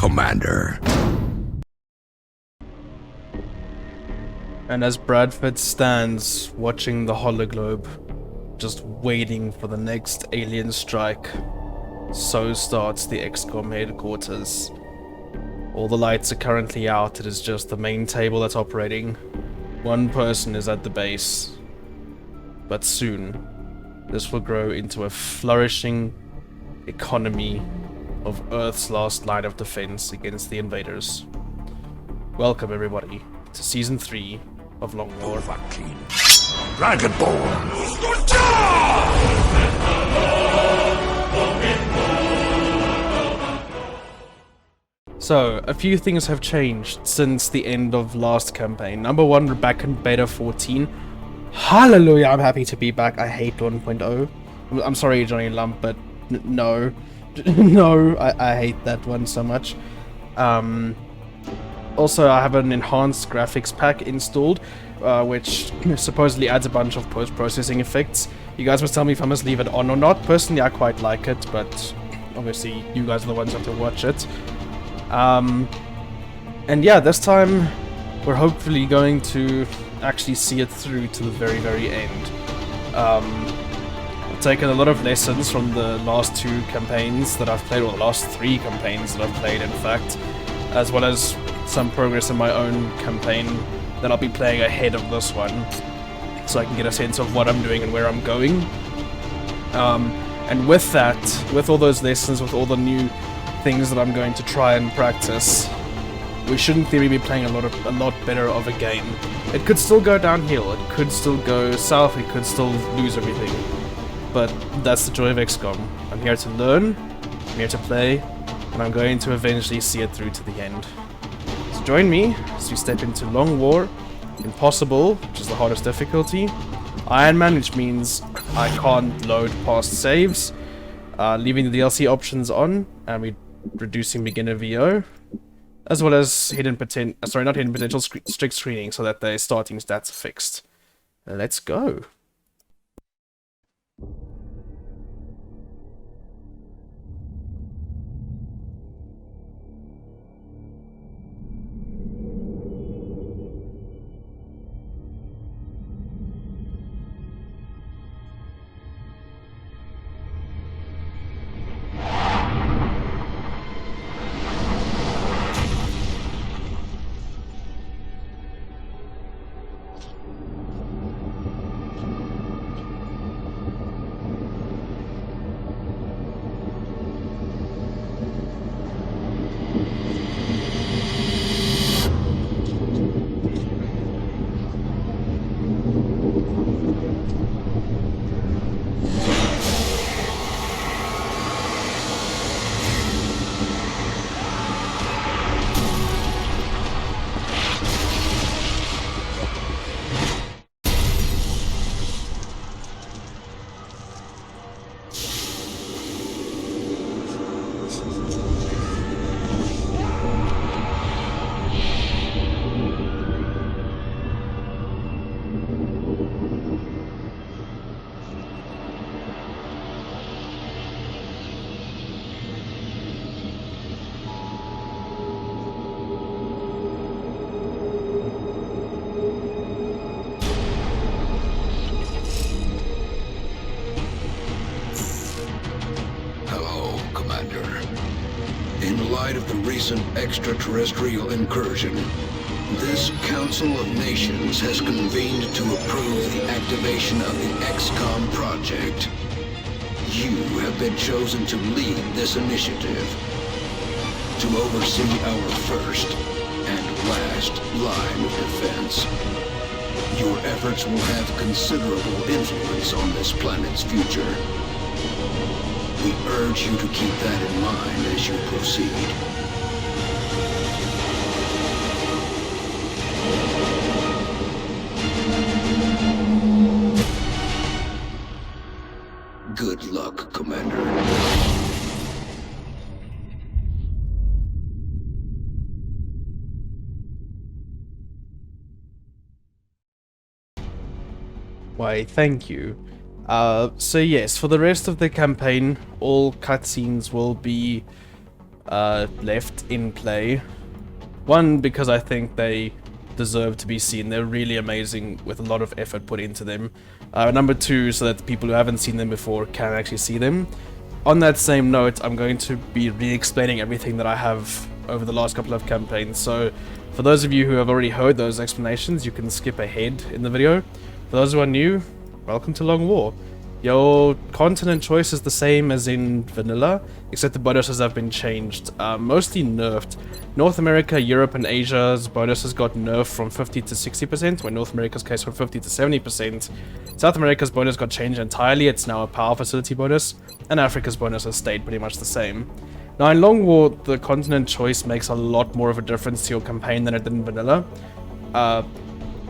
Commander. And as Bradford stands watching the hologlobe, just waiting for the next alien strike, so starts the XCOM headquarters. All the lights are currently out, it is just the main table that's operating. One person is at the base. But soon, this will grow into a flourishing economy of Earth's last line of defense against the invaders. Welcome everybody to Season 3 of Long War. Dragonborn! So, a few things have changed since the end of last campaign. Number one, we're back in Beta 14. Hallelujah, I'm happy to be back. I hate 1.0. I'm sorry, Johnny Lump, but no. No, I hate that one so much. Also, I have an enhanced graphics pack installed, which supposedly adds a bunch of post-processing effects. You guys must tell me if I must leave it on or not. Personally, I quite like it, but obviously you guys are the ones who have to watch it. And yeah, this time we're hopefully going to actually see it through to the very, very end. I've taken a lot of lessons from the last two campaigns that I've played, or the last three campaigns that I've played, in fact, as well as some progress in my own campaign that I'll be playing ahead of this one, so I can get a sense of what I'm doing and where I'm going. And with that, with all those lessons, with all the new things that I'm going to try and practice, we should in theory be playing a lot better of a game. It could still go downhill, it could still go south, we could still lose everything. But that's the joy of XCOM. I'm here to learn, I'm here to play, and I'm going to eventually see it through to the end. So join me as we step into Long War, Impossible, which is the hardest difficulty, Iron Man, which means I can't load past saves, leaving the DLC options on, and we're reducing beginner VO, as well as strict screening, so that the starting stats are fixed. Let's go. In light of the recent extraterrestrial incursion, this Council of Nations has convened to approve the activation of the XCOM project. You have been chosen to lead this initiative, to oversee our first and last line of defense. Your efforts will have considerable influence on this planet's future. We urge you to keep that in mind as you proceed. Good luck, Commander. Why, thank you. So yes, for the rest of the campaign, all cutscenes will be left in play. One, because I think they deserve to be seen. They're really amazing with a lot of effort put into them. Number two, so that people who haven't seen them before can actually see them. On that same note, I'm going to be re-explaining everything that I have over the last couple of campaigns. So for those of you who have already heard those explanations, you can skip ahead in the video. For those who are new, welcome to Long War. Your continent choice is the same as in vanilla, except the bonuses have been changed, mostly nerfed. North America, Europe, and Asia's bonuses got nerfed from 50 to 60%, when North America's case from 50 to 70%. South America's bonus got changed entirely, it's now a power facility bonus, and Africa's bonus has stayed pretty much the same. Now in Long War, the continent choice makes a lot more of a difference to your campaign than it did in vanilla.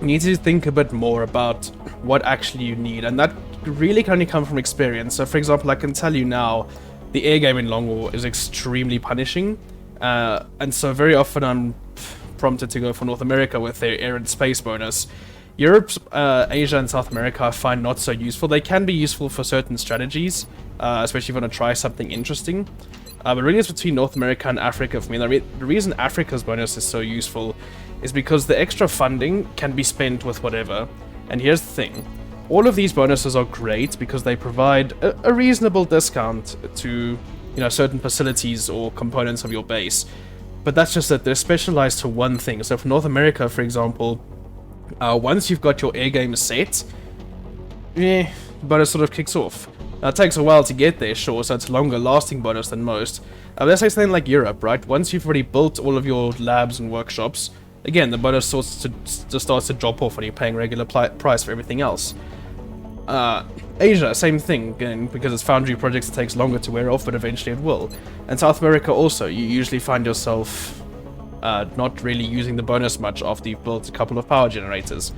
You need to think a bit more about what actually you need, and that really can only come from experience. So for example, I can tell you now, the air game in Long War is extremely punishing, and so very often I'm prompted to go for North America with their air and space bonus. Europe, Asia, and South America I find not so useful. They can be useful for certain strategies, especially if you want to try something interesting. But really it's between North America and Africa for me. The reason Africa's bonus is so useful is because the extra funding can be spent with whatever. And here's the thing. All of these bonuses are great because they provide a reasonable discount to, certain facilities or components of your base. But that's just that they're specialized to one thing. So for North America, for example, once you've got your air game set, the bonus sort of kicks off. Now, it takes a while to get there, sure, so it's a longer lasting bonus than most. Let's say something like Europe, right? Once you've already built all of your labs and workshops, again, the bonus starts to drop off when you're paying regular price for everything else. Asia, same thing, again, because it's foundry projects, it takes longer to wear off, but eventually it will. And South America also, you usually find yourself not really using the bonus much after you've built a couple of power generators.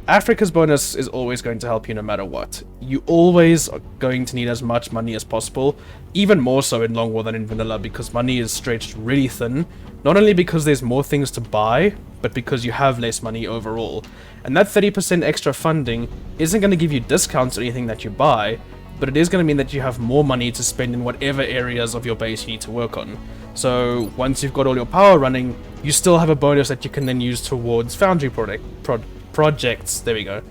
Africa's bonus is always going to help you no matter what. You always are going to need as much money as possible, even more so in Long War than in vanilla, because money is stretched really thin, not only because there's more things to buy, but because you have less money overall. And that 30% extra funding isn't going to give you discounts or anything that you buy, but it is going to mean that you have more money to spend in whatever areas of your base you need to work on. So once you've got all your power running, you still have a bonus that you can then use towards foundry projects. There we go.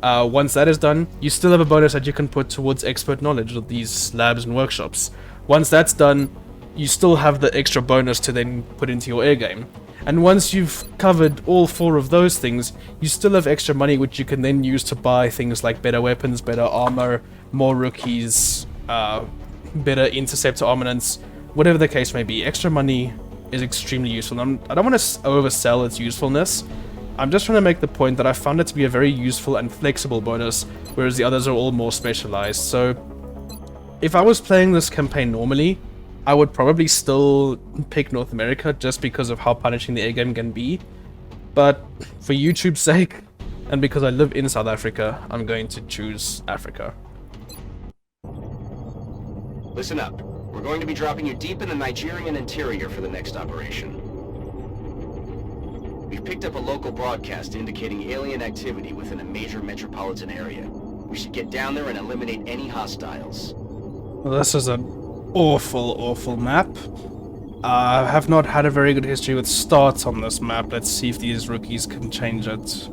Once that is done, you still have a bonus that you can put towards expert knowledge of these labs and workshops. Once that's done, you still have the extra bonus to then put into your air game. And once you've covered all four of those things, you still have extra money which you can then use to buy things like better weapons, better armor, more rookies, better interceptor armaments, whatever the case may be. Extra money is extremely useful. I don't want to oversell its usefulness. I'm just trying to make the point that I found it to be a very useful and flexible bonus, whereas the others are all more specialized. So if I was playing this campaign normally, I would probably still pick North America just because of how punishing the air game can be. But for YouTube's sake, and because I live in South Africa, I'm going to choose Africa. Listen up. We're going to be dropping you deep in the Nigerian interior for the next operation. We've picked up a local broadcast indicating alien activity within a major metropolitan area. We should get down there and eliminate any hostiles. Well, this is an awful map. I have not had a very good history with starts on this map. Let's see if these rookies can change it.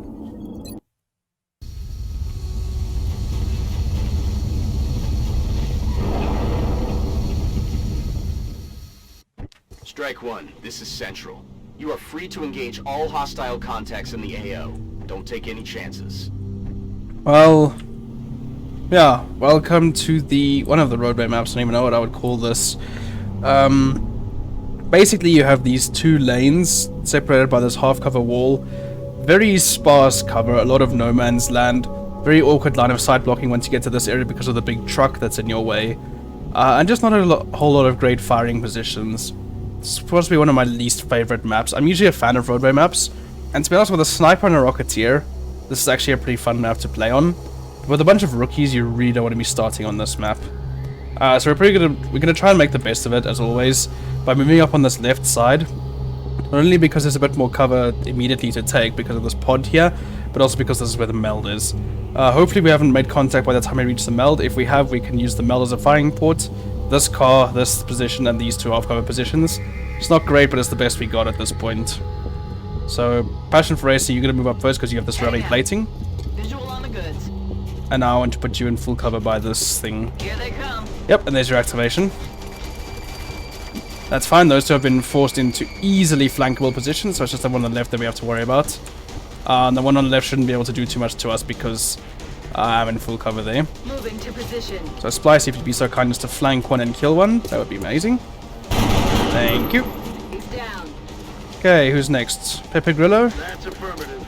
Strike one, this is Central. You are free to engage all hostile contacts in the AO. Don't take any chances. Well, yeah, welcome to one of the roadway maps. I don't even know what I would call this. Basically you have these two lanes separated by this half cover wall. Very sparse cover, a lot of no man's land. Very awkward line of sight blocking once you get to this area because of the big truck that's in your way. And just not a whole lot of great firing positions. It's supposed to be one of my least favorite maps. I'm usually a fan of roadway maps, and to be honest, with a sniper and a rocketeer, this is actually a pretty fun map to play on. With a bunch of rookies, you really don't want to be starting on this map. So we're gonna try and make the best of it, as always, by moving up on this left side. Not only because there's a bit more cover immediately to take because of this pod here, but also because this is where the meld is. Hopefully we haven't made contact by the time we reach the meld. If we have, we can use the meld as a firing port. this car, this position, and these two off-cover positions. It's not great, but it's the best we got at this point. So, Passion for Racing, you're going to move up first because you have the surrounding plating. Visual on the goods. And now I want to put you in full cover by this thing. Here they come. Yep, and there's your activation. That's fine, those two have been forced into easily flankable positions, so it's just the one on the left that we have to worry about. And the one on the left shouldn't be able to do too much to us because I'm in full cover there. Moving to position. So Splice, if you'd be so kind as to flank one and kill one, that would be amazing. Thank you. He's down. Okay, who's next? Pepe Grillo? That's affirmative.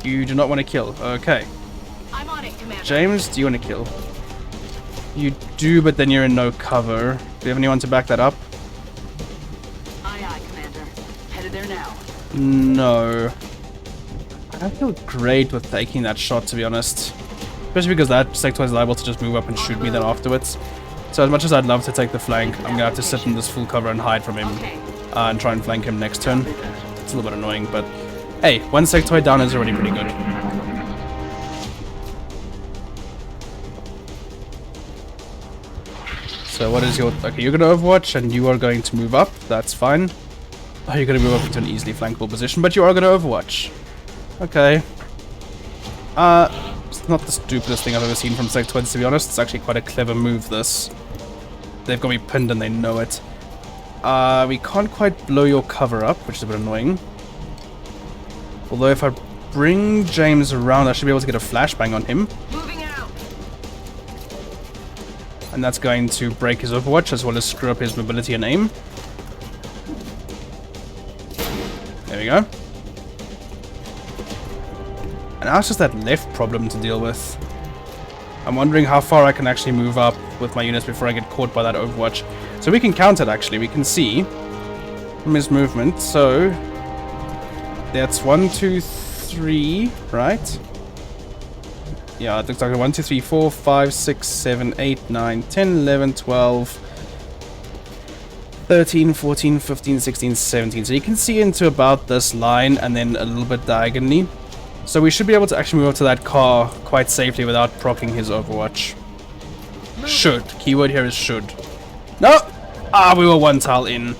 You do not want to kill. Okay. I'm on it, Commander. James, do you want to kill? You do, but then you're in no cover. Do you have anyone to back that up? Aye, aye, Commander. Headed there now. No. I don't feel great with taking that shot, to be honest. Especially because that sector is liable to just move up and shoot me then afterwards. So as much as I'd love to take the flank, I'm gonna have to sit in this full cover and hide from him. And try and flank him next turn. It's a little bit annoying, but hey, one sectoid down is already pretty good. So what is your... Okay, you're gonna Overwatch and you are going to move up. That's fine. Oh, you're gonna move up into an easily flankable position, but you are gonna Overwatch. Okay. It's not the stupidest thing I've ever seen from sectoids, to be honest. It's actually quite a clever move, this. They've got me pinned and they know it. We can't quite blow your cover up, which is a bit annoying. Although if I bring James around, I should be able to get a flashbang on him. Moving out. And that's going to break his Overwatch, as well as screw up his mobility and aim. There we go. And now it's just that left problem to deal with. I'm wondering how far I can actually move up with my units before I get caught by that Overwatch. So we can count it, actually. We can see from his movement. So that's 1, 2, 3, right? Yeah, it looks like 1, 2, 3, 4, 5, 6, 7, 8, 9, 10, 11, 12, 13, 14, 15, 16, 17. So you can see into about this line and then a little bit diagonally. So we should be able to actually move up to that car quite safely without proccing his Overwatch. Should. Keyword here is should. No! Ah, we were one tile in.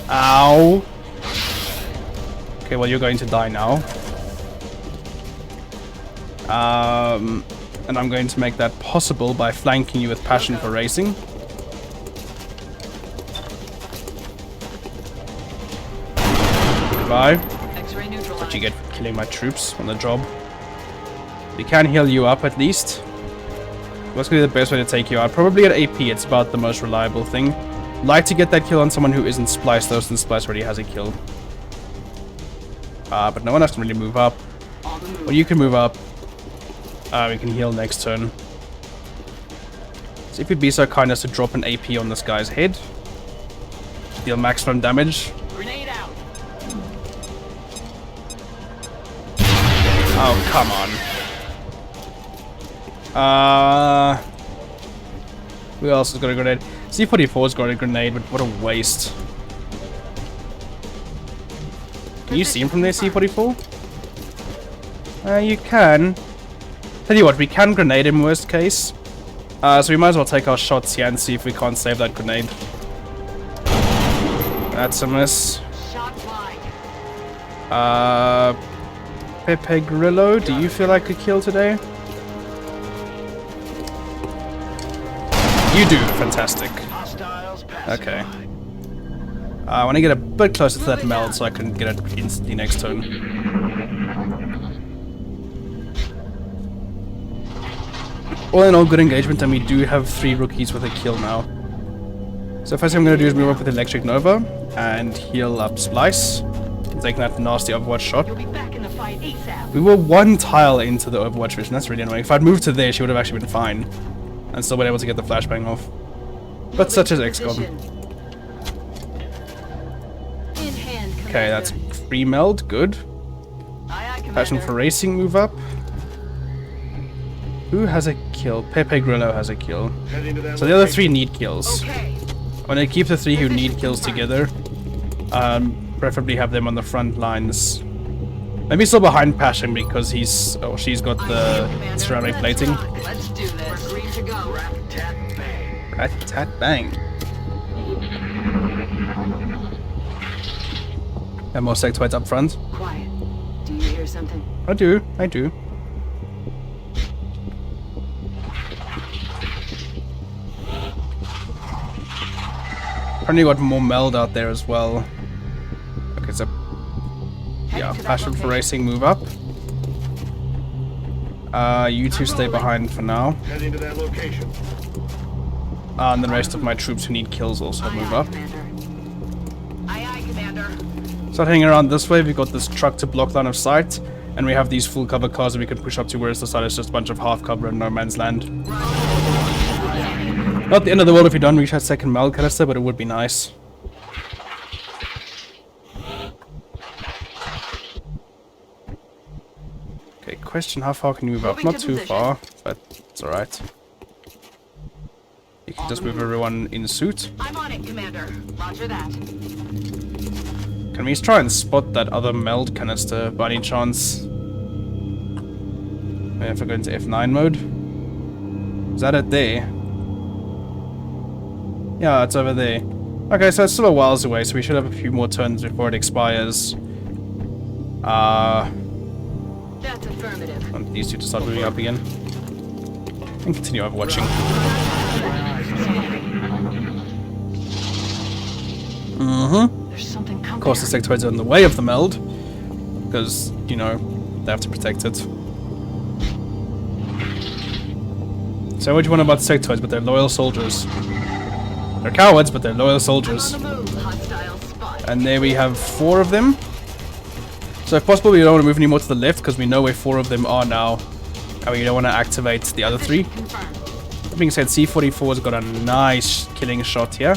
Ow. Okay, well, you're going to die now. And I'm going to make that possible by flanking you with Passion for Racing. Goodbye. X-ray neutralized. What you get for killing my troops on the job. We can heal you up at least. What's going to be the best way to take you out? Probably at AP, it's about the most reliable thing. Like to get that kill on someone who isn't spliced, though, since Splice already has a kill. But no one else can really move up. Well, you can move up. We can heal next turn. So if you'd be so kind as to drop an AP on this guy's head. Deal maximum damage. Grenade out. Oh, come on. Who else has got a grenade? C44's got a grenade, but what a waste. Can you see him from there, C44? You can. Tell you what, we can grenade him worst case. So we might as well take our shots here and see if we can't save that grenade. That's a miss. Shot flying. Pepe Grillo, do you feel like a kill today? You do, fantastic. Hostiles passing Okay. by. I want to get a bit closer to that meld so I can get it instantly next turn. All in all, good engagement, and we do have 3 rookies with a kill now. So first thing I'm going to do is move up with Electric Nova and heal up Splice. Taking that nasty Overwatch shot. You'll be back in the fight ASAP. We were 1 tile into the Overwatch vision, that's really annoying. If I'd moved to there, she would have actually been fine. And still been able to get the flashbang off. But such as XCOM. In hand, Okay, that's free meld, good. Aye, aye, Commander. Passion for Racing, move up. Who has a kill? Pepe Grillo has a kill. Heading to that So the other location. 3 need kills. Okay. I'm gonna keep the 3 who need kills together. Preferably have them on the front lines. Maybe still behind Passion because she's got the ceramic plating. Let's do this. We're green to go. Rat, tat, bang. Rat-tat-bang. And more sectoids up front. Quiet. Do you hear something? I do. Apparently got more meld out there as well. Okay, so yeah, passion for racing, move up. You two stay behind for now. Heading to that location. And the rest of my troops who need kills also move up. Aye, Commander. Start hanging around this way. We've got this truck to block line of sight. And we have these full cover cars that we can push up to, whereas the side is just a bunch of half cover and no man's land. Not the end of the world if we don't reach that second meld canister, but it would be nice. Okay, question, how far can you move up? Moving Not to too position. far, but it's alright. You can just move everyone in suit. I'm on it, Commander. Roger that. Can we try and spot that other meld canister by any chance? If I go into F9 mode? Is that it there? Yeah, it's over there. Okay, so it's still a whiles away, so we should have a few more turns before it expires. That's affirmative. Want these two to start moving up again. And continue overwatching. There's something coming. Of course, the sectoids are in the way of the meld. Because, you know, they have to protect it. So what do you want about sectoids, but they're loyal soldiers. They're cowards, but they're loyal soldiers. On the move, hostile spot. And there we have 4 of them. So if possible, we don't want to move any more to the left, because we know where 4 of them are now. And we don't want to activate the other 3. Confirmed. That being said, C-44's got a nice killing shot here.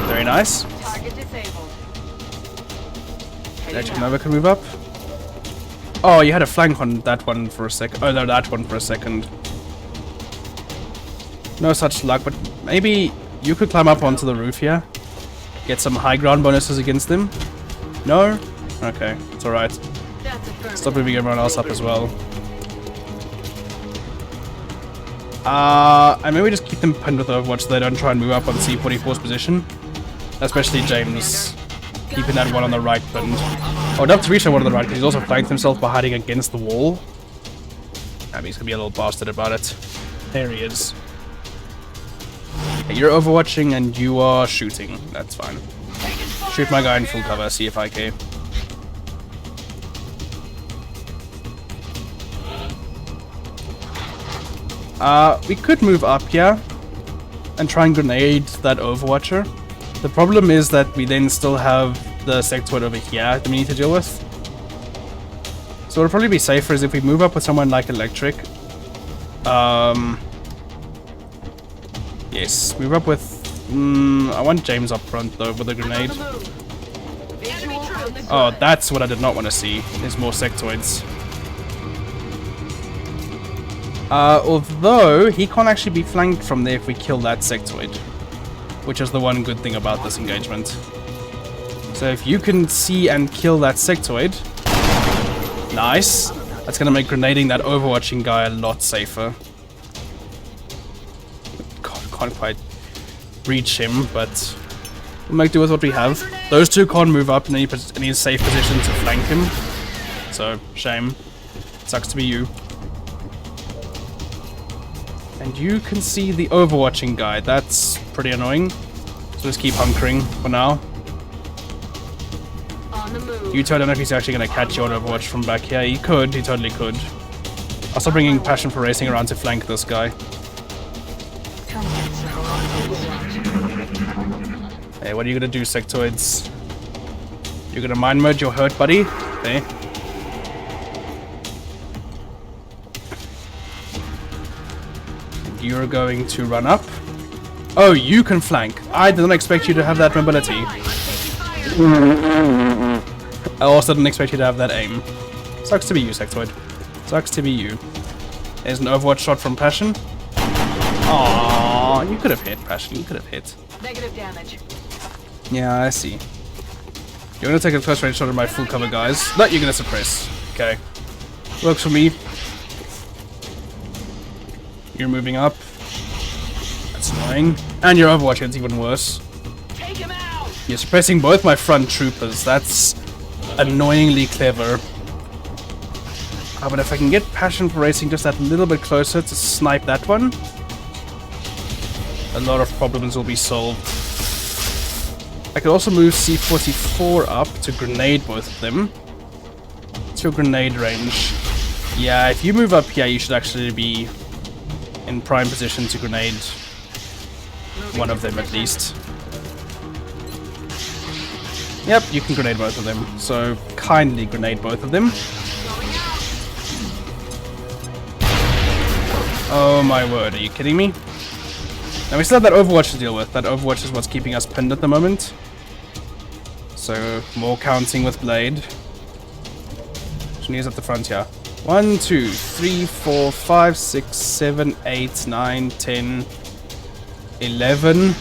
Very nice. Target disabled. Actually, Nova can move up. Oh, you had a flank on that one for a second. Oh, no, that one for a second. No such luck, but maybe you could climb up onto the roof here. Get some high ground bonuses against them. No? Okay, it's alright. That's affirmative. Stop moving everyone else up as well. And maybe just keep them pinned with Overwatch so they don't try and move up on C-44's position. Especially James, keeping that one on the right pinned. I would love to reach that one on the right because he's also flanked himself by hiding against the wall. I mean, he's gonna be a little bastard about it. There he is. Okay, you're overwatching and you are shooting. That's fine. Shoot my guy in full cover, see if I can. We could move up here and try and grenade that Overwatcher. The problem is that we then still have the sectoid over here that we need to deal with. So what would probably be safer is if we move up with someone like Electric. Yes, move up with... I want James up front though with a grenade. Oh, that's what I did not want to see. There's more sectoids. Although, he can't actually be flanked from there if we kill that sectoid. Which is the one good thing about this engagement. So if you can see and kill that sectoid... Nice. That's gonna make grenading that overwatching guy a lot safer. God, can't quite reach him, but... we'll make do with what we have. Those two can't move up in any safe position to flank him. So, shame. Sucks to be you. And you can see the overwatching guy. That's pretty annoying. So just keep hunkering for now. On the move. You two, I don't know if he's actually going to catch you on Overwatch from back here. He could. He totally could. I'll start bringing Passion for Racing around to flank this guy. Hey, what are you going to do, sectoids? You're going to mind mode your hurt, buddy? Okay. You're going to run up. Oh, you can flank. I didn't expect you to have that mobility. I also didn't expect you to have that aim. Sucks to be you, sectoid. Sucks to be you. There's an Overwatch shot from Passion. Aww, you could have hit, Passion. You could have hit. Negative damage. Yeah, I see. You're gonna take a close range shot at my full cover guys. No, you're gonna suppress. Okay. Works for me. You're moving up. annoying. And your Overwatch is even worse. Take him out! You're suppressing both my front troopers. That's annoyingly clever. But if I can get Passion for Racing just that little bit closer to snipe that one, a lot of problems will be solved. I could also move C-44 up to grenade both of them. To grenade range. Yeah, if you move up here, you should actually be in prime position to grenade one of them at least. Yep, you can grenade both of them. So kindly grenade both of them. Oh my word, are you kidding me? Now we still have that Overwatch to deal with. That Overwatch is what's keeping us pinned at the moment. So more counting with Blade. Engineers at the front here. 1, 2, 3, 4, 5, 6, 7, 8, 9, 10, 11,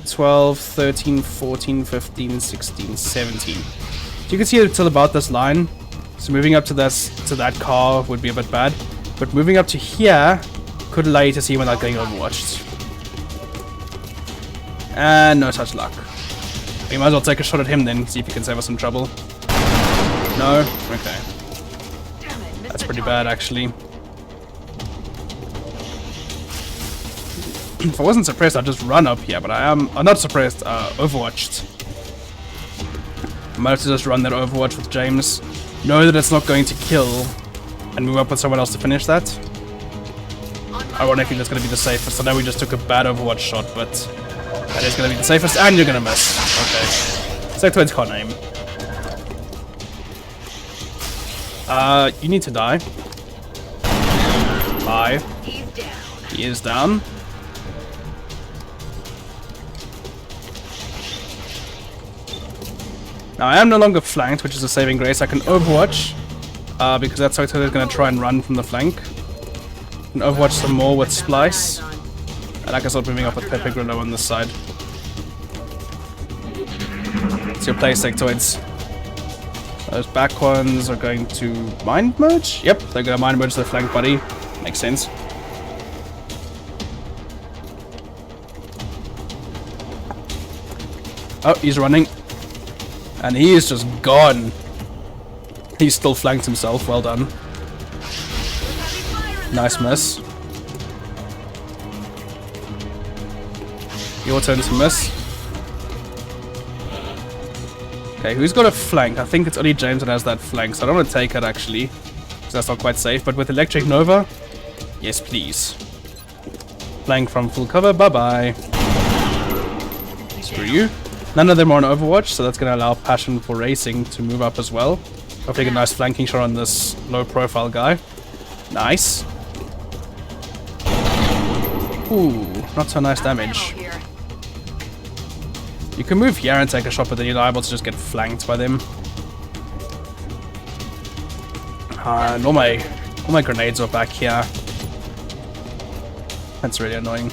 12, 13, 14, 15, 16, 17. So you can see it till about this line. So moving up to that car would be a bit bad. But moving up to here could allow you to see him without getting overwatched. And no such luck. We might as well take a shot at him then, see if he can save us some trouble. No? Okay. That's pretty bad, actually. If I wasn't suppressed, I'd just run up here, but I'm not suppressed, overwatched. I might have to just run that Overwatch with James. Know that it's not going to kill, and move up with someone else to finish that. Ironically, that's going to be the safest. I know we just took a bad Overwatch shot, but that is going to be the safest, and you're going to miss. Okay. Sectoid's can't aim. You need to die. Bye. He's down. He is down. Now I am no longer flanked, which is a saving grace. I can Overwatch, because that Sectoid is going to try and run from the flank. And Overwatch some more with Splice. And I can start moving up with Pepe Grillo on this side. It's your play, Sectoids. Those back ones are going to mind merge? Yep, they're going to mind merge their flank buddy. Makes sense. Oh, he's running. And he is just gone. He's still flanked himself. Well done. Nice miss. Your turn to miss. Okay, who's got a flank? I think it's only James that has that flank, so I don't want to take it actually, because that's not quite safe. But with Electric Nova, yes please. Flank from full cover, bye-bye. Screw you. None of them are on Overwatch, so that's going to allow Passion for Racing to move up as well. Hopefully get a nice flanking shot on this low-profile guy. Nice. Ooh, not so nice damage. You can move here and take a shot, but then you're liable to just get flanked by them. And all my grenades are back here. That's really annoying.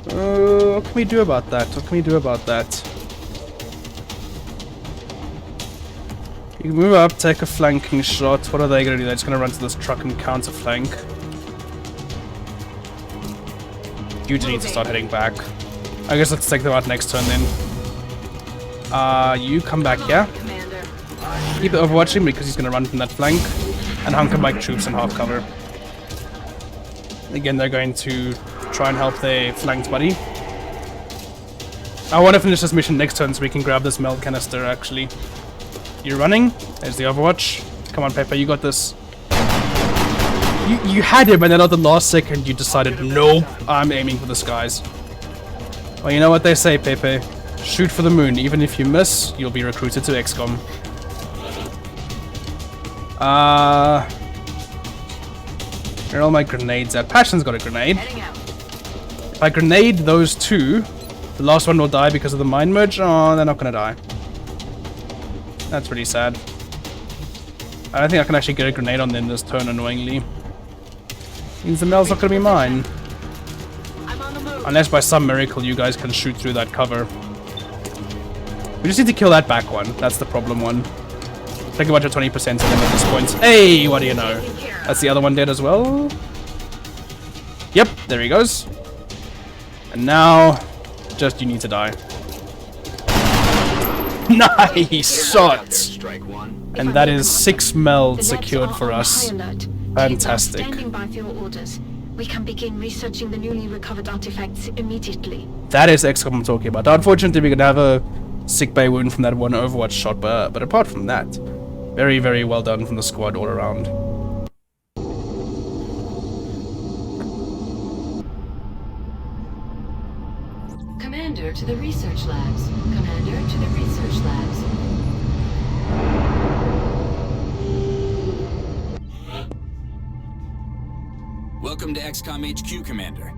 What can we do about that? What can we do about that? You can move up, take a flanking shot. What are they going to do? They're just going to run to this truck and counter flank. You do need to start heading back. I guess let's take them out next turn then. You come back here. Keep overwatching because he's going to run from that flank. And hunker back troops in half cover. Again, they're going to try and help their flanked buddy. I want to finish this mission next turn so we can grab this meld canister actually. You're running. There's the Overwatch. Come on, Pepe, you got this. You had him, and then at the last second you decided, nope, I'm aiming for the skies. Well, you know what they say, Pepe. Shoot for the moon. Even if you miss, you'll be recruited to XCOM. Where are all my grenades at? Passion's got a grenade. If I grenade those two, the last one will die because of the mind merge. Oh, they're not gonna die. That's pretty sad. I don't think I can actually get a grenade on them this turn, annoyingly. Means the mail's not gonna be mine. Unless by some miracle you guys can shoot through that cover. We just need to kill that back one. That's the problem one. Pretty much a 20% of them at this point. Hey, what do you know? That's the other one dead as well. Yep, there he goes. And now, just you need to die. Nice shot! Strike one. And that is 6 meld secured for us. Fantastic. Standing by for your orders. We can begin researching the newly recovered artifacts immediately. That is XCOM I'm talking about. Unfortunately, we're gonna have a sick bay wound from that one Overwatch shot, but apart from that, very, very well done from the squad all around. Commander to the research labs. Commander to the research labs. Welcome to XCOM HQ, Commander.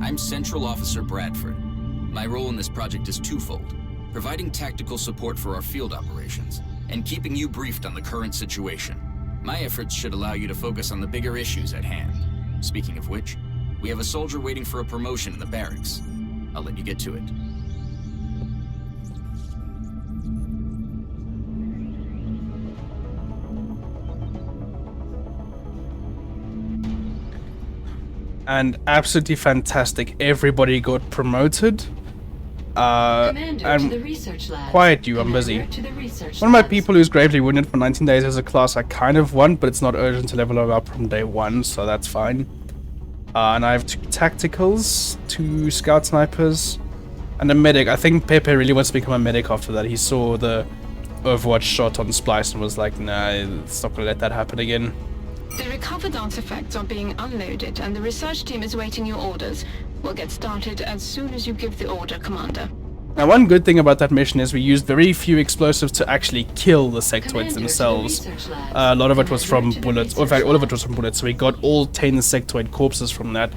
I'm Central Officer Bradford. My role in this project is twofold: providing tactical support for our field operations, and keeping you briefed on the current situation. My efforts should allow you to focus on the bigger issues at hand. Speaking of which, we have a soldier waiting for a promotion in the barracks. I'll let you get to it. And absolutely fantastic. Everybody got promoted. Commander to And the research labs. quiet you, I'm busy. Commander to the research One of my labs. people who's gravely wounded for 19 days as a class I kind of want, but it's not urgent to level her up from day 1, so that's fine. And I have 2 tacticals, 2 scout snipers, and a medic. I think Pepe really wants to become a medic after that. He saw the Overwatch shot on Splice and was like, nah, it's not gonna let that happen again. The recovered artifacts are being unloaded, and the research team is waiting your orders. We'll get started as soon as you give the order, Commander. Now, one good thing about that mission is we used very few explosives to actually kill the sectoids Commander to the themselves. research labs. A lot of it was from Commander to the bullets, or in fact, all of it was from bullets, so we got all 10 sectoid corpses from that,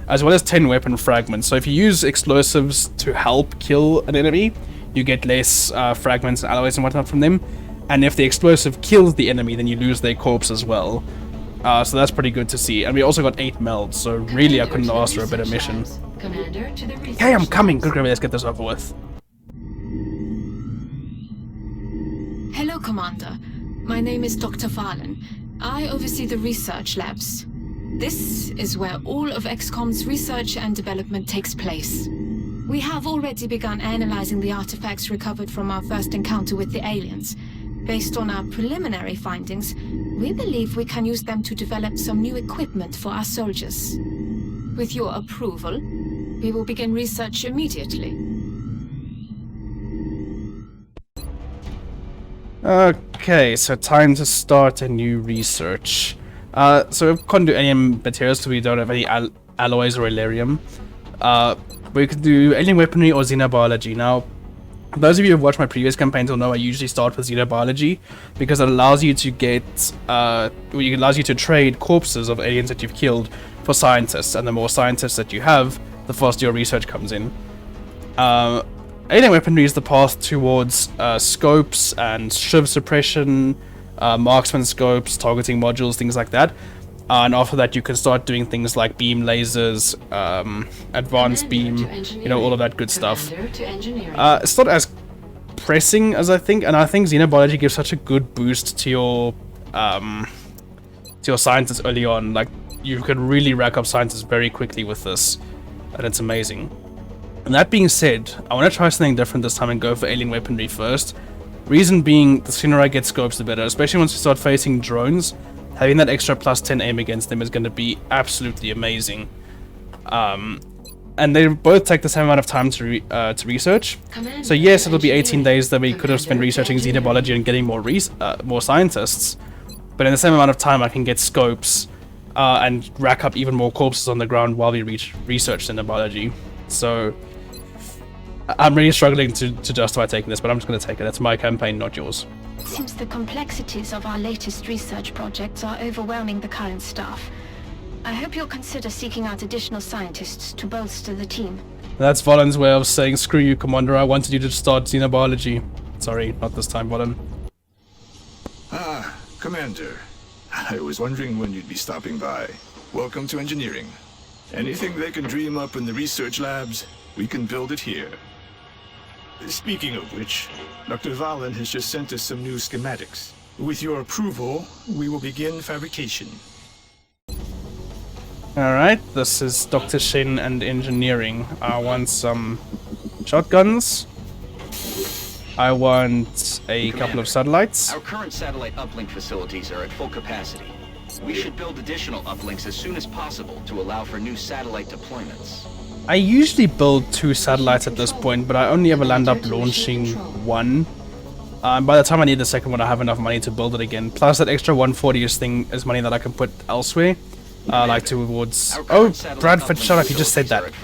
as well as 10 weapon fragments. So if you use explosives to help kill an enemy, you get less fragments and alloys and whatnot from them, and if the explosive kills the enemy, then you lose their corpse as well. So that's pretty good to see. And we also got 8 melds, so really I couldn't ask for a better mission. Commander to the research Hey, I'm coming! labs. Good gravy, let's get this over with. Hello, Commander. My name is Dr. Farlan. I oversee the research labs. This is where all of XCOM's research and development takes place. We have already begun analyzing the artifacts recovered from our first encounter with the aliens. Based on our preliminary findings, we believe we can use them to develop some new equipment for our soldiers. With your approval, we will begin research immediately. Okay, so time to start a new research. So we can't do alien materials because we don't have any alloys or Illyrium. We could do alien weaponry or xenobiology. Now, those of you who have watched my previous campaigns will know I usually start with xenobiology because it allows you to get, it allows you to trade corpses of aliens that you've killed for scientists, and the more scientists that you have, the faster your research comes in. Alien weaponry is the path towards scopes and shiv suppression, marksman scopes, targeting modules, things like that. And after that, you can start doing things like beam lasers, advanced beam, you know, all of that good stuff. It's not as pressing as I think, and I think xenobiology gives such a good boost to your scientists early on. Like, you can really rack up scientists very quickly with this, and it's amazing. And that being said, I want to try something different this time and go for alien weaponry first. Reason being, the sooner I get scopes, the better, especially once we start facing drones. Having that extra plus 10 aim against them is going to be absolutely amazing. And they both take the same amount of time to research. So yes, it'll be 18 days that we could have spent researching xenobiology and getting more scientists. But in the same amount of time, I can get scopes and rack up even more corpses on the ground while we research xenobiology. So I'm really struggling to justify taking this, but I'm just going to take it. It's my campaign, not yours. It seems the complexities of our latest research projects are overwhelming the current staff. I hope you'll consider seeking out additional scientists to bolster the team. That's Volan's way of saying, screw you, Commander, I wanted you to start xenobiology. Sorry, not this time, Volan. Ah, Commander. I was wondering when you'd be stopping by. Welcome to engineering. Anything they can dream up in the research labs, we can build it here. Speaking of which, Dr. Valen has just sent us some new schematics. With your approval, we will begin fabrication. Alright, this is Dr. Shin and engineering. I want some shotguns. I want a couple of satellites. Our current satellite uplink facilities are at full capacity. We should build additional uplinks as soon as possible to allow for new satellite deployments. I usually build 2 satellites at this point, but I only ever land up launching 1. By the time I need the second one, I have enough money to build it again. Plus, that extra 140-ish thing is money that I can put elsewhere. Like towards... Oh, Bradford, shut up, you just said that.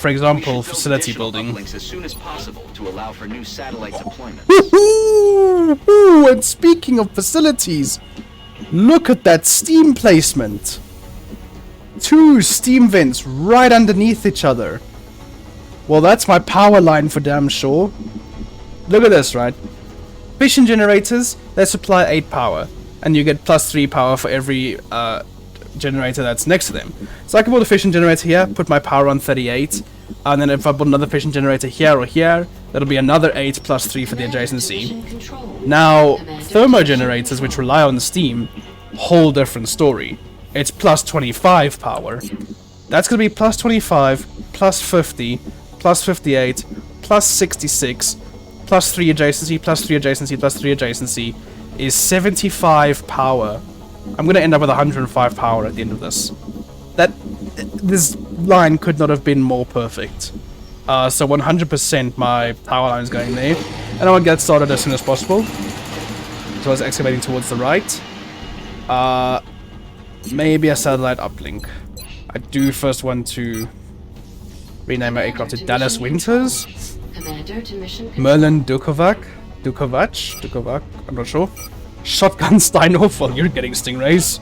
For example, facility building. As soon as possible to allow for new satellite deployments. Woohoo! And speaking of facilities, look at that steam placement. 2 steam vents right underneath each other. Well, that's my power line for damn sure. Look at this, right? Fission generators, they supply 8 power. And you get plus 3 power for every generator that's next to them. So I can build a fission generator here, put my power on 38. And then if I build another fission generator here or here, that'll be another 8 plus 3 for the adjacency. Now, thermo generators, which rely on steam, whole different story. It's plus 25 power. That's going to be plus 25, plus 50, plus 58, plus 66, plus 3 adjacency, plus 3 adjacency, plus 3 adjacency is 75 power. I'm going to end up with 105 power at the end of this. This line could not have been more perfect. So 100% my power line is going there. And I want to get started as soon as possible. So I was excavating towards the right. Maybe a satellite uplink. I do first want to rename my aircraft to Dallas Winters. Merlin Dukovac, I'm not sure. Shotgun Steinhoff, well, you're getting stingrays.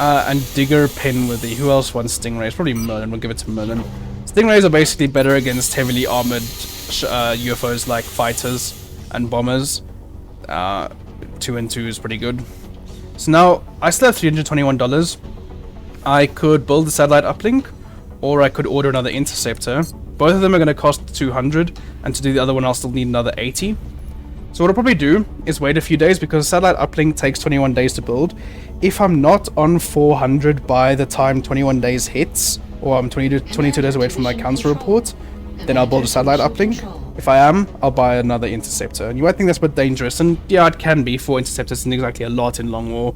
And Digger Penworthy. Who else wants stingrays? Probably Merlin. We'll give it to Merlin. Stingrays are basically better against heavily armored UFOs like fighters and bombers. 2 and 2 is pretty good. So now, I still have $321. I could build the satellite uplink, or I could order another interceptor. Both of them are going to cost $200, and to do the other one I'll still need another $80. So what I'll probably do is wait a few days, because satellite uplink takes 21 days to build. If I'm not on 400 by the time 21 days hits, or I'm 22 days away from my council report, then I'll build a satellite uplink. If I am, I'll buy another interceptor. And you might think that's a bit dangerous, and yeah, it can be. 4 interceptors isn't exactly a lot in long war.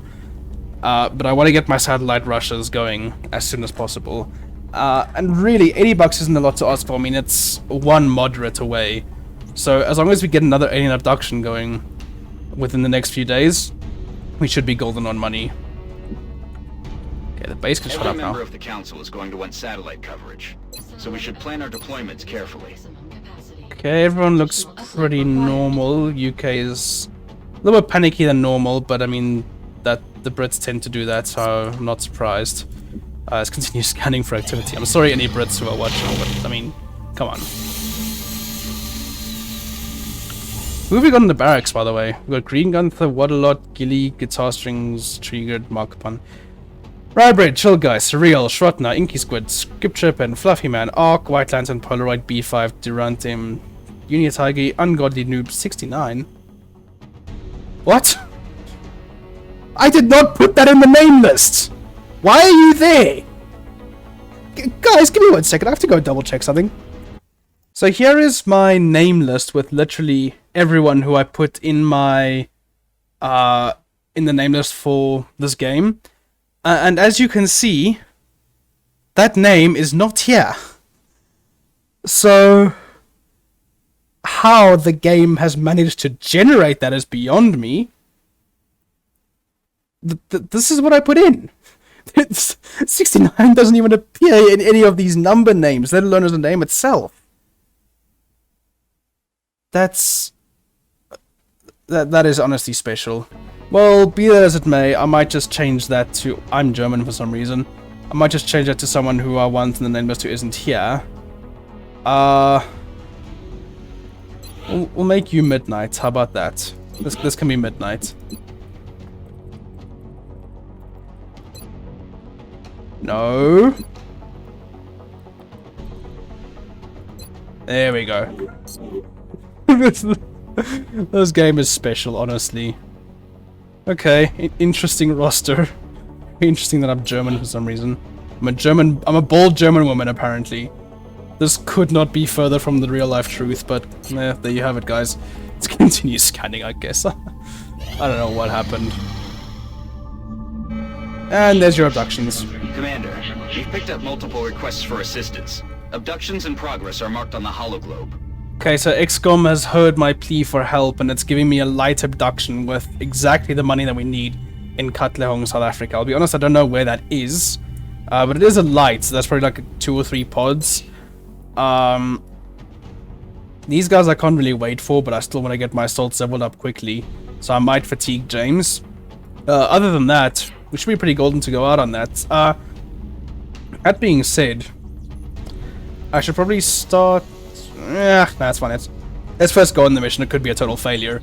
But I want to get my satellite rushes going as soon as possible. And really, $80 isn't a lot to ask for. I mean, it's one moderate away. So as long as we get another alien abduction going within the next few days, we should be golden on money. Okay, the base can shut up now. Every member of the council is going to want satellite coverage, so we should plan our deployments carefully. Okay, everyone looks pretty normal. UK is a little bit panicky than normal, but I mean, that the Brits tend to do that, so I'm not surprised. Let's continue scanning for activity. I'm sorry any Brits who are watching, but I mean, come on. Who have we got in the barracks, by the way? We've got Green Gunther, Waterlot, Gilly, Guitar Strings, Triggered, Markapan. Rybread, Chill Guy, Surreal, Shrotner, Inky Squid, Skiptrip, and Fluffy Man, Arc, White Lantern, Polaroid, B5, Durantim, Unitigi, Ungodly Noob, 69. What? I did not put that in the name list! Why are you there? Guys, give me 1 second, I have to go double check something. So here is my name list with literally everyone who I put in my, in the name list for this game. And as you can see, that name is not here. So, how the game has managed to generate that is beyond me. This is what I put in. 69 doesn't even appear in any of these number names, let alone as the name itself. That is honestly special. Well, be that as it may, I might just change that to... I'm German for some reason. I might just change that to someone who I want in the name list who isn't here. We'll make you Midnight. How about that? This can be Midnight. No. There we go. This game is special, honestly. Okay, interesting roster. Interesting that I'm German for some reason. I'm a bold German woman, apparently. This could not be further from the real-life truth, but there you have it, guys. Let's continue scanning, I guess. I don't know what happened. And there's your abductions. Commander, we've picked up multiple requests for assistance. Abductions in progress are marked on the hologlobe. Okay, so XCOM has heard my plea for help, and it's giving me a light abduction with exactly the money that we need in Katlehong, South Africa. I'll be honest, I don't know where that is, but it is a light, so that's probably like 2 or 3 pods. These guys I can't really wait for, but I still want to get my assaults leveled up quickly, so I might fatigue James. Other than that, we should be pretty golden to go out on that. That being said, I should probably start... that's fine. Let's first go on the mission. It could be a total failure.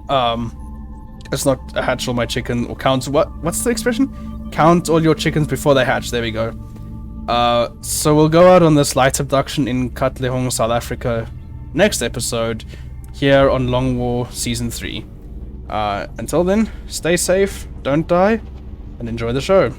Let's not hatch all my chicken, or count... What's the expression? Count all your chickens before they hatch. There we go. So we'll go out on this light abduction in Katlehong, South Africa, next episode, here on Long War Season 3. Until then, stay safe, don't die, and enjoy the show.